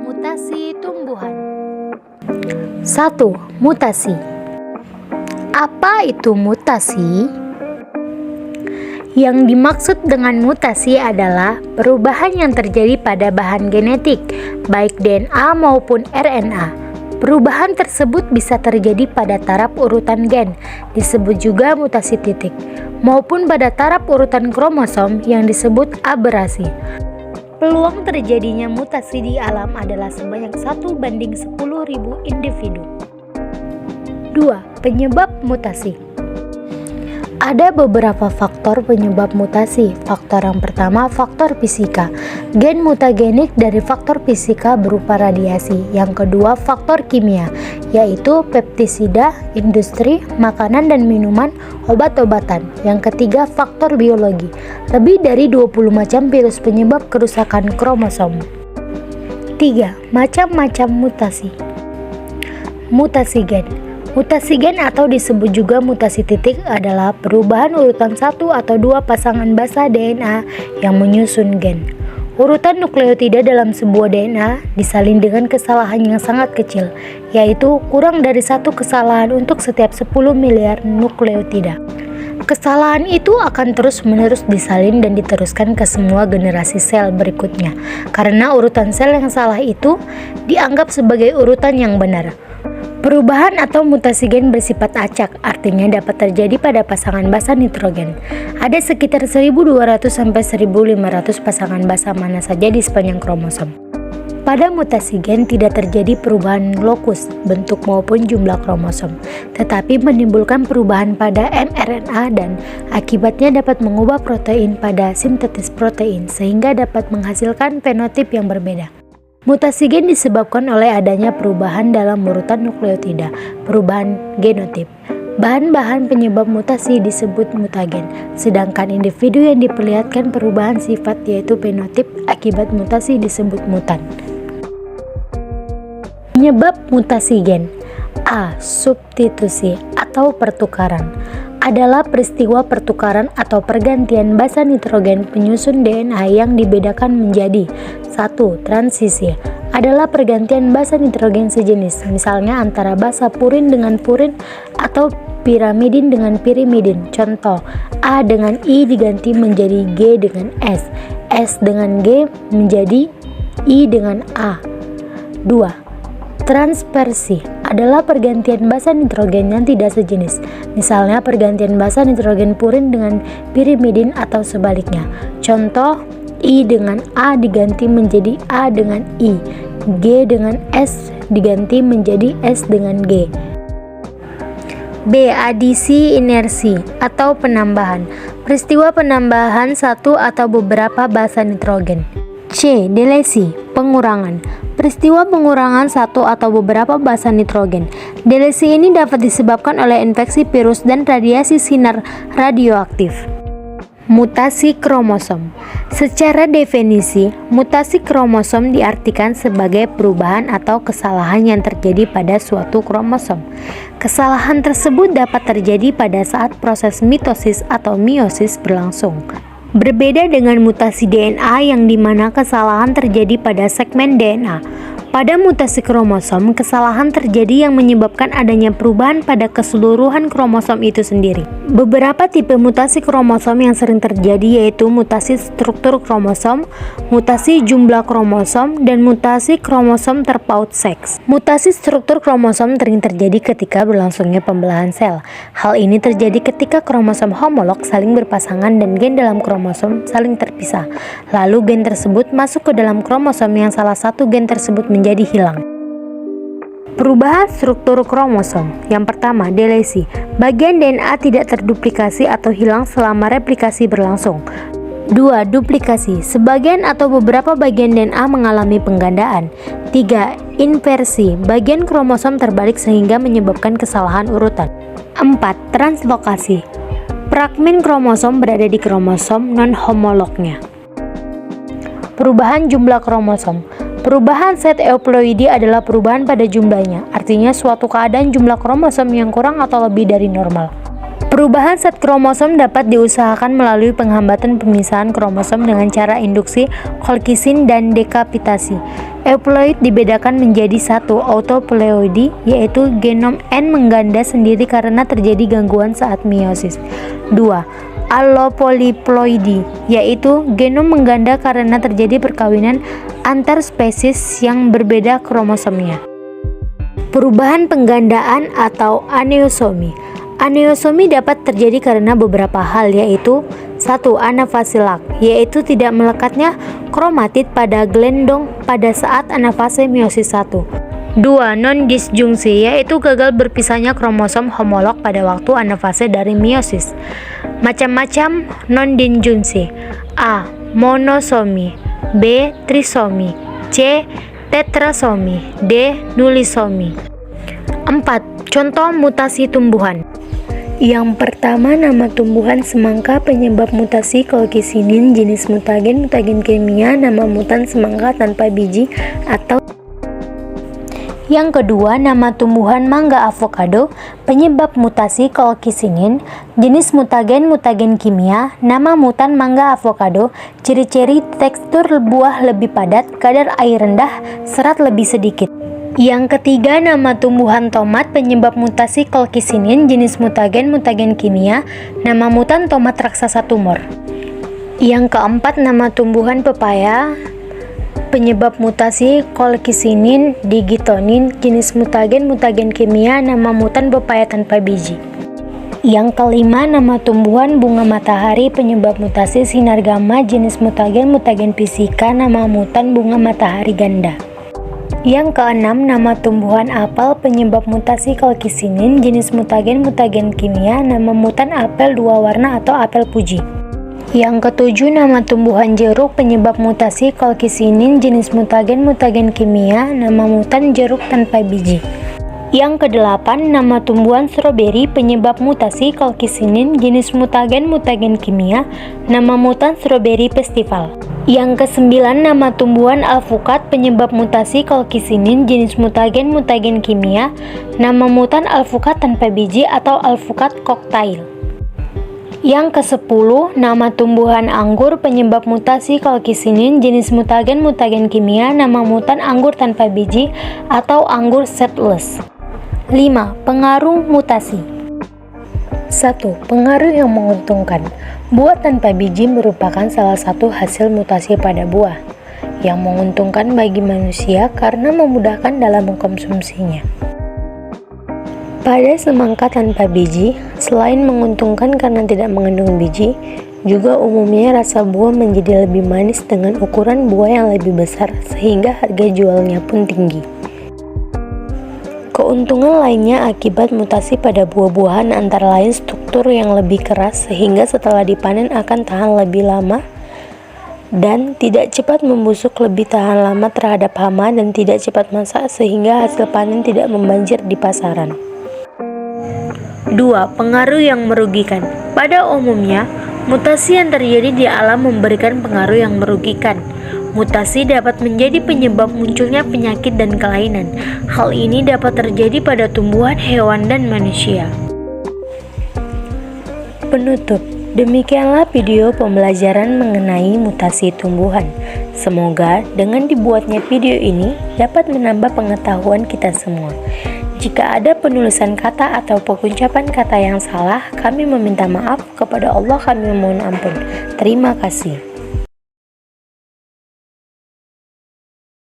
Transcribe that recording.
Mutasi tumbuhan. 1. Mutasi. Apa itu mutasi? Yang dimaksud dengan mutasi adalah perubahan yang terjadi pada bahan genetik, baik DNA maupun RNA. Perubahan tersebut bisa terjadi pada taraf urutan gen, disebut juga mutasi titik, maupun pada taraf urutan kromosom yang disebut aberasi. Peluang terjadinya mutasi di alam adalah sebanyak 1:10.000 individu. 2. Penyebab mutasi. Ada beberapa faktor penyebab mutasi. Faktor yang pertama, faktor fisika. Gen mutagenik dari faktor fisika berupa radiasi. Yang kedua, faktor kimia, yaitu pestisida, industri, makanan dan minuman, obat-obatan. Yang ketiga, faktor biologi. Lebih dari 20 macam virus penyebab kerusakan kromosom. 3. Macam-macam mutasi. Mutasi gen. Mutasi gen atau disebut juga mutasi titik adalah perubahan urutan satu atau dua pasangan basa DNA yang menyusun gen. Urutan nukleotida dalam sebuah DNA disalin dengan kesalahan yang sangat kecil, yaitu kurang dari satu kesalahan untuk setiap 10 miliar nukleotida. Kesalahan itu akan terus-menerus disalin dan diteruskan ke semua generasi sel berikutnya, karena urutan sel yang salah itu dianggap sebagai urutan yang benar. Perubahan atau mutasi gen bersifat acak, artinya dapat terjadi pada pasangan basa nitrogen. Ada sekitar 1.200 sampai 1.500 pasangan basa mana saja di sepanjang kromosom. Pada mutasi gen tidak terjadi perubahan lokus, bentuk maupun jumlah kromosom, tetapi menimbulkan perubahan pada mRNA dan akibatnya dapat mengubah protein pada sintetis protein sehingga dapat menghasilkan fenotip yang berbeda. Mutasi gen disebabkan oleh adanya perubahan dalam urutan nukleotida, perubahan genotip. Bahan-bahan penyebab mutasi disebut mutagen, sedangkan individu yang diperlihatkan perubahan sifat yaitu fenotip akibat mutasi disebut mutan. Penyebab mutasi gen. A. Substitusi atau pertukaran adalah peristiwa pertukaran atau pergantian basa nitrogen penyusun DNA yang dibedakan menjadi 1. Transisi adalah pergantian basa nitrogen sejenis, misalnya antara basa purin dengan purin atau pirimidin dengan pirimidin. Contoh, A dengan I diganti menjadi G dengan S, S dengan G menjadi I dengan A. 2. Transversi adalah pergantian basa nitrogen yang tidak sejenis, misalnya pergantian basa nitrogen purin dengan pirimidin atau sebaliknya. Contoh, I dengan A diganti menjadi A dengan I, G dengan S diganti menjadi S dengan G. B. Adisi inersi atau penambahan, peristiwa penambahan satu atau beberapa basa nitrogen. C. Delesi, pengurangan, peristiwa pengurangan satu atau beberapa basa nitrogen. Delesi ini dapat disebabkan oleh infeksi virus dan radiasi sinar radioaktif. Mutasi kromosom. Secara definisi, mutasi kromosom diartikan sebagai perubahan atau kesalahan yang terjadi pada suatu kromosom. Kesalahan tersebut dapat terjadi pada saat proses mitosis atau meiosis berlangsung. Berbeda dengan mutasi DNA yang dimana kesalahan terjadi pada segmen DNA. Pada mutasi kromosom, kesalahan terjadi yang menyebabkan adanya perubahan pada keseluruhan kromosom itu sendiri. Beberapa tipe mutasi kromosom yang sering terjadi yaitu mutasi struktur kromosom, mutasi jumlah kromosom, dan mutasi kromosom terpaut seks. Mutasi struktur kromosom sering terjadi ketika berlangsungnya pembelahan sel. Hal ini terjadi ketika kromosom homolog saling berpasangan dan gen dalam kromosom saling terpisah. Lalu gen tersebut masuk ke dalam kromosom yang salah satu gen tersebut menjadi hilang. Perubahan struktur kromosom. Yang pertama, delesi. Bagian DNA tidak terduplikasi atau hilang selama replikasi berlangsung. 2. Duplikasi. Sebagian atau beberapa bagian DNA mengalami penggandaan. 3. Inversi. Bagian kromosom terbalik sehingga menyebabkan kesalahan urutan. 4. Translokasi. Fragmen kromosom berada di kromosom non-homolognya. Perubahan jumlah kromosom. Perubahan set euploidi adalah perubahan pada jumlahnya, artinya suatu keadaan jumlah kromosom yang kurang atau lebih dari normal. Perubahan set kromosom dapat diusahakan melalui penghambatan pemisahan kromosom dengan cara induksi, Colchicine, dan dekapitasi. Euploid dibedakan menjadi satu autaploidi, yaitu genom N mengganda sendiri karena terjadi gangguan saat meiosis. 2. Allopolyploidi, yaitu genom mengganda karena terjadi perkawinan antar spesies yang berbeda kromosomnya. Perubahan penggandaan atau aneosomi. Aneosomi dapat terjadi karena beberapa hal, yaitu 1. Anafase-lak, yaitu tidak melekatnya kromatid pada gelendong pada saat anafase meiosis 1. 2. Non-disjungsi, yaitu gagal berpisahnya kromosom homolog pada waktu anafase dari meiosis. Macam-macam non-disjungsi: A. Monosomi, B. Trisomi, C. Tetrasomi, D. Nulisomi. 4. Contoh mutasi tumbuhan. Yang pertama, nama tumbuhan semangka penyebab mutasi colchicinin jenis mutagen, mutagen kimia, nama mutan semangka tanpa biji atau. Yang kedua, nama tumbuhan mangga avocado penyebab mutasi colchicinin jenis mutagen, mutagen kimia, nama mutan mangga avocado, ciri-ciri tekstur buah lebih padat, kadar air rendah, serat lebih sedikit. Yang ketiga, nama tumbuhan tomat penyebab mutasi colchicinin jenis mutagen, mutagen kimia, nama mutan tomat raksasa tumor. Yang keempat, nama tumbuhan pepaya penyebab mutasi colchicinin digitonin jenis mutagen, mutagen kimia, nama mutan pepaya tanpa biji. Yang kelima, nama tumbuhan bunga matahari penyebab mutasi sinar gamma jenis mutagen, mutagen fisika, nama mutan bunga matahari ganda. Yang keenam, nama tumbuhan apel penyebab mutasi colchicinin jenis mutagen, mutagen kimia, nama mutan apel dua warna atau apel Fuji. Yang ketujuh, nama tumbuhan jeruk penyebab mutasi colchicinin jenis mutagen, mutagen kimia, nama mutan jeruk tanpa biji. Yang kedelapan, nama tumbuhan stroberi penyebab mutasi colchicinin jenis mutagen, mutagen kimia, nama mutan stroberi festival. Yang kesembilan, nama tumbuhan alpukat penyebab mutasi colchicinin jenis mutagen, mutagen kimia, nama mutan alpukat tanpa biji atau alpukat cocktail. Yang kesepuluh, nama tumbuhan anggur penyebab mutasi colchicinin jenis mutagen, mutagen kimia, nama mutan anggur tanpa biji atau anggur seedless. 5. Pengaruh mutasi. 1. Pengaruh yang menguntungkan. Buah tanpa biji merupakan salah satu hasil mutasi pada buah yang menguntungkan bagi manusia karena memudahkan dalam mengkonsumsinya. Pada semangka tanpa biji, selain menguntungkan karena tidak mengandung biji, juga umumnya rasa buah menjadi lebih manis dengan ukuran buah yang lebih besar sehingga harga jualnya pun tinggi. Keuntungan lainnya akibat mutasi pada buah-buahan antara lain struktur yang lebih keras sehingga setelah dipanen akan tahan lebih lama dan tidak cepat membusuk, lebih tahan lama terhadap hama dan tidak cepat masak sehingga hasil panen tidak membanjir di pasaran. 2. Pengaruh yang merugikan. Pada umumnya, mutasi yang terjadi di alam memberikan pengaruh yang merugikan. Mutasi dapat menjadi penyebab munculnya penyakit dan kelainan. Hal ini dapat terjadi pada tumbuhan, hewan, dan manusia. Penutup. Demikianlah video pembelajaran mengenai mutasi tumbuhan. Semoga dengan dibuatnya video ini dapat menambah pengetahuan kita semua. Jika ada penulisan kata atau pengucapan kata yang salah, kami meminta maaf. Kepada Allah kami memohon ampun. Terima kasih.